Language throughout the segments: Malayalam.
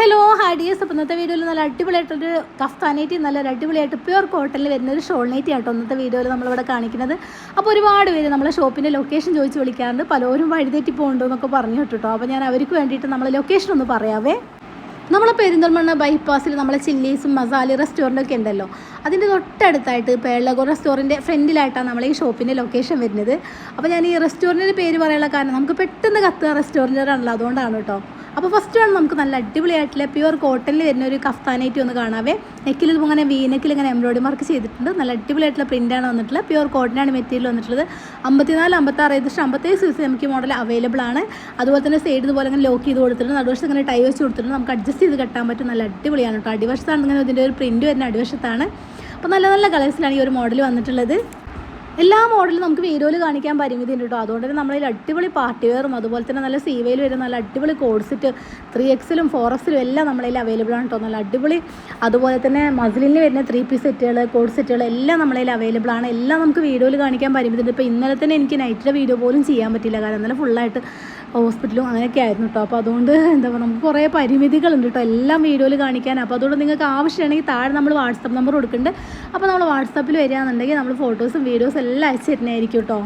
ഹലോ ഹാഡിയസ്. അപ്പോൾ ഇന്നത്തെ വീഡിയോയിൽ നല്ല അടിപൊളിയായിട്ടൊരു കഫ്താനേറ്റി നല്ല അടിപൊളിയായിട്ട് പ്യുവർ കോട്ടണിൽ വരുന്ന ഒരു ഷോൾ നൈറ്റി ആട്ടോ ഇന്നത്തെ വീഡിയോയിൽ നമ്മളിവിടെ കാണിക്കുന്നത്. അപ്പോൾ ഒരുപാട് പേര് നമ്മളെ ഷോപ്പിൻ്റെ ലൊക്കേഷൻ ചോദിച്ച് വിളിക്കാറുണ്ട്. പലരും വഴിതെറ്റി പോകുന്നുണ്ടോ എന്നൊക്കെ പറഞ്ഞു കേട്ടോ. അപ്പോൾ ഞാൻ അവർക്ക് വേണ്ടിയിട്ട് നമ്മൾ ലൊക്കേഷൻ ഒന്ന് പറയാവേ. നമ്മളെ പെരിന്തൽമണ്ണ ബൈപ്പാസിൽ നമ്മളെ ചില്ലീസും മസാല റെസ്റ്റോറൻറ്റൊക്കെ ഉണ്ടല്ലോ, അതിൻ്റെ തൊട്ടടുത്തായിട്ട് പേളകോ റെസ്റ്റോറൻറ്റ് ഫ്രണ്ടിലായിട്ടാണ് നമ്മളെ ഈ ഷോപ്പിൻ്റെ ലൊക്കേഷൻ വരുന്നത്. അപ്പോൾ ഞാൻ ഈ റെസ്റ്റോറൻറ്റിൻ്റെ പേര് പറയാനുള്ള കാരണം നമുക്ക് പെട്ടെന്ന് കത്തുക റെസ്റ്റോറൻറ്റാണല്ലോ, അതുകൊണ്ടാണ് കേട്ടോ. അപ്പോൾ ഫസ്റ്റ് വേണം നമുക്ക് നല്ല അടിപൊളിയായിട്ടുള്ള പ്യുവർ കോട്ടണിൽ വരുന്ന ഒരു കഫ്താനായിട്ട് ഒന്ന് കാണാവേ. നെക്കിൽ ഇങ്ങനെ വീനെക്കിൽ ഇങ്ങനെ എംബ്രോയിഡറി വർക്ക് ചെയ്തിട്ടുണ്ട്. നല്ല അടിപൊളിയായിട്ടുള്ള പ്രിൻ്റാണ് വന്നിട്ടുള്ളത്. പ്യുവർ കോട്ടനാണ് മെറ്റീരിയൽ വന്നിട്ടുള്ളത്. 54, 56 ഏകദേശം 57 സൈസ് നമുക്ക് മോഡൽ അവൈലബിൾ ആണ്. അതുപോലെ തന്നെ സൈഡ് ഇതുപോലെ ഇങ്ങനെ ലോക്ക് ചെയ്ത് കൊടുത്തിട്ടുണ്ട്. നടുവശത്ത് ഇങ്ങനെ ടൈ വെച്ച് കൊടുത്തിട്ടുണ്ട്. നമുക്ക് അഡ്ജസ്റ്റ് ചെയ്ത് കെട്ടാൻ പറ്റും. നല്ല അടിപൊളിയാണ് കേട്ടോ. അടിവശത്താണ് ഇങ്ങനെ ഇതിൻ്റെ ഒരു പ്രിൻറ്റ് വരുന്ന അടിവശത്താണ്. അപ്പോൾ നല്ല നല്ല കളേഴ്സിലാണ് ഈ ഒരു മോഡൽ വന്നിട്ടുള്ളത്. എല്ലാ മോഡലും നമുക്ക് വീഡിയോയിൽ കാണിക്കാൻ പരിമിതി ഉണ്ട് കേട്ടോ. അതുകൊണ്ട് തന്നെ നമ്മളതിൽ അടിപൊളി പാർട്ടി വെയറും അതുപോലെ തന്നെ നല്ല സീവയിൽ വരുന്ന നല്ല അടിപൊളി കോഡ് സെറ്റ് 3XL 4XL എല്ലാം നമ്മളതിൽ അവൈലബിൾ ആണ് കേട്ടോ. നല്ല അടിപൊളി അതുപോലെ തന്നെ മസിലിന് വരുന്ന 3 പീസ് സെറ്റുകൾ കോഡ് സെറ്റുകൾ എല്ലാം നമ്മളതിൽ അവൈലബിൾ ആണ്. എല്ലാം നമുക്ക് വീഡിയോയിൽ കാണിക്കാൻ പരിമിതി ഉണ്ട്. ഇപ്പോൾ ഇന്നലെ തന്നെ എനിക്ക് നൈറ്റിലെ വീഡിയോ പോലും ചെയ്യാൻ പറ്റില്ല, കാരണം ഇന്നലെ ഫുള്ളായിട്ട് ഹോസ്പിറ്റലും അങ്ങനെയൊക്കെ ആയിരുന്നു കേട്ടോ. അപ്പോൾ അതുകൊണ്ട് എന്താ പറയുക, നമുക്ക് കുറേ പരിമിതികളുണ്ട് കേട്ടോ എല്ലാം വീഡിയോയിൽ കാണിക്കാൻ. അപ്പോൾ അതുകൊണ്ട് നിങ്ങൾക്ക് ആവശ്യമാണെങ്കിൽ താഴെ നമ്മൾ വാട്സപ്പ് നമ്പർ കൊടുക്കുന്നുണ്ട്. അപ്പോൾ നമ്മൾ വാട്സപ്പിൽ വരികയാണെന്നുണ്ടെങ്കിൽ നമ്മൾ ഫോട്ടോസും വീഡിയോസും എല്ലാം അയച്ചു തരുന്നതായിരിക്കും കേട്ടോ.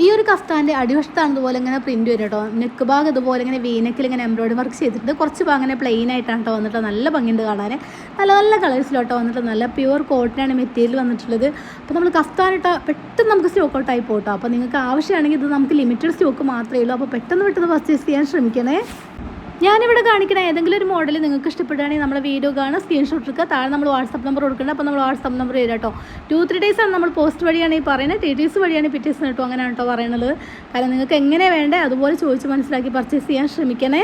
ഈ ഒരു കഫ്താൻ്റെ അടിവശത്താണ് ഇതുപോലെ ഇങ്ങനെ പ്രിൻറ്റ് വരും കേട്ടോ. നെക്ക് ഭാഗം ഇതുപോലെ ഇങ്ങനെ വീനെക്കിൽ ഇങ്ങനെ എംബ്രോയിഡറി വർക്ക് ചെയ്തിട്ടുണ്ട്. കുറച്ച് ഭാഗം അങ്ങനെ പ്ലെയിൻ ആയിട്ടാണ് കേട്ടോ വന്നിട്ട്. നല്ല ഭംഗിയുണ്ട് കാണാൻ. നല്ല നല്ല കളേഴ്സിലോട്ടോ വന്നിട്ട്. നല്ല പ്യുവർ കോട്ടനാണ് മെറ്റീരിയൽ വന്നിട്ടുള്ളത്. അപ്പോൾ നമ്മൾ കഫ്താനിട്ട പെട്ടെന്ന് നമുക്ക് സ്റ്റോക്ക് ഔട്ടായി പോട്ടോ. അപ്പോൾ നിങ്ങൾക്ക് ആവശ്യമാണെങ്കിൽ ഇത് നമുക്ക് ലിമിറ്റഡ് സ്റ്റോക്ക് മാത്രമേ ഉള്ളൂ. അപ്പോൾ പെട്ടെന്ന് പർച്ചേസ് ചെയ്യാൻ ശ്രമിക്കണേ. ഞാനിവിടെ കാണിക്കണ ഏതെങ്കിലും ഒരു മോഡൽ നിങ്ങൾക്ക് ഇഷ്ടപ്പെടുകയാണെങ്കിൽ നമ്മുടെ വീഡിയോ കാണുക, സ്ക്രീൻഷോട്ട് എടുക്കുക. താഴെ നമ്മൾ വാട്സപ്പ് നമ്പർ കൊടുക്കുന്നുണ്ട്. അപ്പോൾ നമ്മൾ വാട്സപ്പ് നമ്പർ തരാം കേട്ടോ. 2-3 days ആണ് നമ്മൾ പോസ്റ്റ് വഴിയാണ് ഈ പറയുന്നത്. TTS വഴിയാണ് പിറ്റേഴ്സ് കേട്ടോ. അങ്ങനെയാണ് കേട്ടോ പറയണത്. കാരണം നിങ്ങൾക്ക് എങ്ങനെ വേണ്ടേ അതുപോലെ ചോദിച്ച് മനസ്സിലാക്കി പർച്ചേസ് ചെയ്യാൻ ശ്രമിക്കണേ.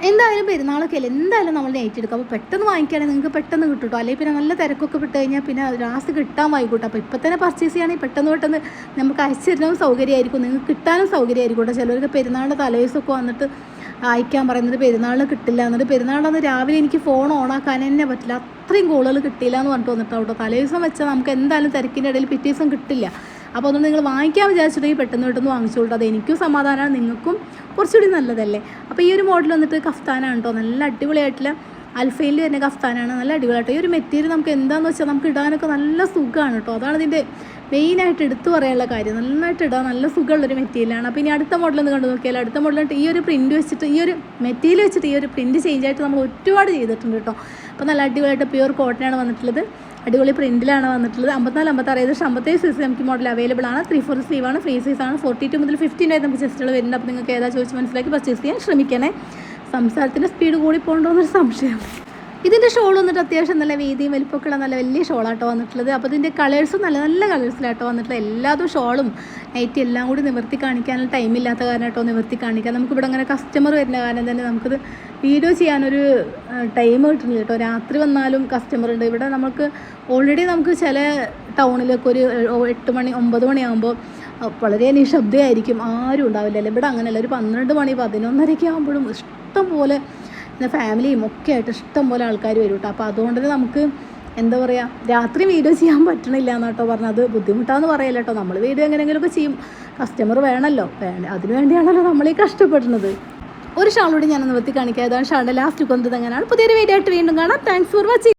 എന്തായാലും പെരുന്നാളൊക്കെ അല്ലേ, എന്തായാലും നമ്മൾ നൈറ്റ് എടുക്കും. അപ്പോൾ പെട്ടെന്ന് വാങ്ങിക്കുകയാണെങ്കിൽ നിങ്ങൾക്ക് പെട്ടെന്ന് കിട്ടും കേട്ടോ. അല്ലെങ്കിൽ പിന്നെ നല്ല തിരക്കൊക്കെ വിട്ട് കഴിഞ്ഞാൽ പിന്നെ ലാസ്റ്റ് കിട്ടാൻ വൈകൂട്ടോ. അപ്പോൾ ഇപ്പോൾ തന്നെ പർച്ചേസ് ചെയ്യുകയാണെങ്കിൽ പെട്ടെന്ന് നമുക്ക് അയച്ചു തരാനും സൗകര്യമായിരിക്കും, നിങ്ങൾക്ക് കിട്ടാനും സൗകര്യമായിരിക്കും കേട്ടോ. ചിലർക്ക് പെരുന്നാളിൻ്റെ തലേദിവസമൊക്കെ വന്നിട്ട് അയക്കാൻ പറയുന്നത് പെരുന്നാളിന് കിട്ടില്ല എന്നിട്ട് പെരുന്നാളന്ന് രാവിലെ എനിക്ക് ഫോൺ ഓണാക്കാൻ തന്നെ പറ്റില്ല, അത്രയും കോളുകൾ കിട്ടിയില്ല എന്ന് പറഞ്ഞിട്ട് വന്നിട്ടോ കേട്ടോ. തലേദിവസം വെച്ചാൽ നമുക്ക് എന്തായാലും തിരക്കിൻ്റെ ഇടയിൽ പിറ്റേ ദിവസം കിട്ടില്ല. അപ്പോൾ അതുകൊണ്ട് നിങ്ങൾ വാങ്ങിക്കാൻ വിചാരിച്ചിട്ടുണ്ടെങ്കിൽ പെട്ടെന്ന് വാങ്ങിച്ചോളൂ. അത് എനിക്കും സമാധാനമാണ്, നിങ്ങൾക്കും കുറച്ചുകൂടി നല്ലതല്ലേ. അപ്പോൾ ഈ ഒരു മോഡൽ വന്നിട്ട് കഫ്താനാണ് കേട്ടോ. നല്ല അടിപൊളിയായിട്ടുള്ള അൽഫയിൽ തന്നെ കഫ്താനാണ്. നല്ല അടിപൊളിയായിട്ടോ. ഈ ഒരു മെറ്റീരിയൽ നമുക്ക് എന്താണെന്ന് വെച്ചാൽ നമുക്ക് ഇടാനൊക്കെ നല്ല സുഖമാണ് കേട്ടോ. അതാണ് ഇതിൻ്റെ മെയിനായിട്ട് എടുത്തു പറയാനുള്ള കാര്യം. നന്നായിട്ട് ഇടാൻ നല്ല സുഖമുള്ളൊരു മെറ്റീരിയലാണ്. അപ്പോൾ ഇനി അടുത്ത മോഡലൊന്ന് കണ്ടു നോക്കിയാൽ അടുത്ത മോഡലായിട്ട് ഈ ഒരു പ്രിൻറ്റ് വെച്ചിട്ട് ഈ ഒരു മെറ്റീരിയൽ വെച്ചിട്ട് ഈ ഒരു പ്രിൻറ്റ് ചേഞ്ച് ആയിട്ട് നമ്മൾ ഒരുപാട് ചെയ്തിട്ടുണ്ട് കേട്ടോ. അപ്പോൾ നല്ല അടിപൊളിയായിട്ട് പ്യുവർ കോട്ടനാണ് വന്നിട്ടുള്ളത്. അടിപൊളി പ്രിൻറ്റിലാണ് വന്നിട്ടുള്ളത്. 54, 56 ഏകദേശം 57 സൈസ് നമുക്ക് മോഡൽ അവൈലബിൾ ആണ്. 3/4 സ്ലീവാണ്, ഫ്രീ സൈസാണ്. 42 മുതൽ 50 വരെ നമുക്ക് ചെസ്റ്റുകൾ വരുന്നുണ്ട്. അപ്പോൾ നിങ്ങൾക്ക് ഏതാ ചോദിച്ച് മനസ്സിലാക്കി പർച്ചേസ് ചെയ്യാൻ ശ്രമിക്കണേ. സംസാരത്തിൻ്റെ സ്പീഡ് കൂടി പോകണ്ടോ എന്നൊരു സംശയം. ഇതിൻ്റെ ഷോൾ വന്നിട്ട് അത്യാവശ്യം നല്ല വീതിയും വലിപ്പമൊക്കെയുള്ള നല്ല വലിയ ഷോളാട്ടോ വന്നിട്ടുള്ളത്. അപ്പോൾ ഇതിൻ്റെ കളേഴ്സും നല്ല നല്ല കളേഴ്സിലാട്ടോ വന്നിട്ടുള്ളത്. എല്ലാതും ഷോളും നൈറ്റി എല്ലാം കൂടി നിവർത്തി കാണിക്കാനുള്ള ടൈമില്ലാത്ത കാരണം കേട്ടോ നിവർത്തി കാണിക്കാൻ. നമുക്കിവിടെ അങ്ങനെ കസ്റ്റമർ വരുന്ന കാരണം തന്നെ നമുക്കിത് വീഡിയോ ചെയ്യാനൊരു ടൈം കിട്ടുന്നില്ല കേട്ടോ. രാത്രി വന്നാലും കസ്റ്റമർ ഉണ്ട് ഇവിടെ. നമുക്ക് ഓൾറെഡി നമുക്ക് ചില ടൗണിലൊക്കെ ഒരു 8 മണി 9 മണിയാകുമ്പോൾ വളരെ നിശബ്ദമായിരിക്കും, ആരും ഉണ്ടാവില്ലല്ലോ. ഇവിടെ അങ്ങനെയല്ല, ഒരു 12 മണി 11:30 ആകുമ്പോഴും ഇഷ്ടം പോലെ പിന്നെ ഫാമിലിയും ഒക്കെ ആയിട്ട് ഇഷ്ടം പോലെ ആൾക്കാർ വരും കേട്ടോ. അപ്പോൾ അതുകൊണ്ട് തന്നെ നമുക്ക് എന്താ പറയുക, രാത്രി വീഡിയോ ചെയ്യാൻ പറ്റണില്ല എന്നാട്ടോ പറഞ്ഞത്. അത് ബുദ്ധിമുട്ടാന്ന് പറയല്ല കേട്ടോ. നമ്മൾ വീഡിയോ എങ്ങനെയെങ്കിലുമൊക്കെ ചെയ്യും, കസ്റ്റമർ വേണമല്ലോ, അതിനു വേണ്ടിയാണല്ലോ നമ്മൾ ഈ കഷ്ടപ്പെടുന്നത്. ഒരു ഷാളോട് ഞാൻ നിവർത്തി കാണിക്കാം. അതാണ് ഷാളിൻ്റെ ലാസ്റ്റ് കൊണ്ടത്. എങ്ങനെയാണ് പുതിയൊരു വീഡിയോ ആയിട്ട് വീണ്ടും കാണാം. Thanks for watching.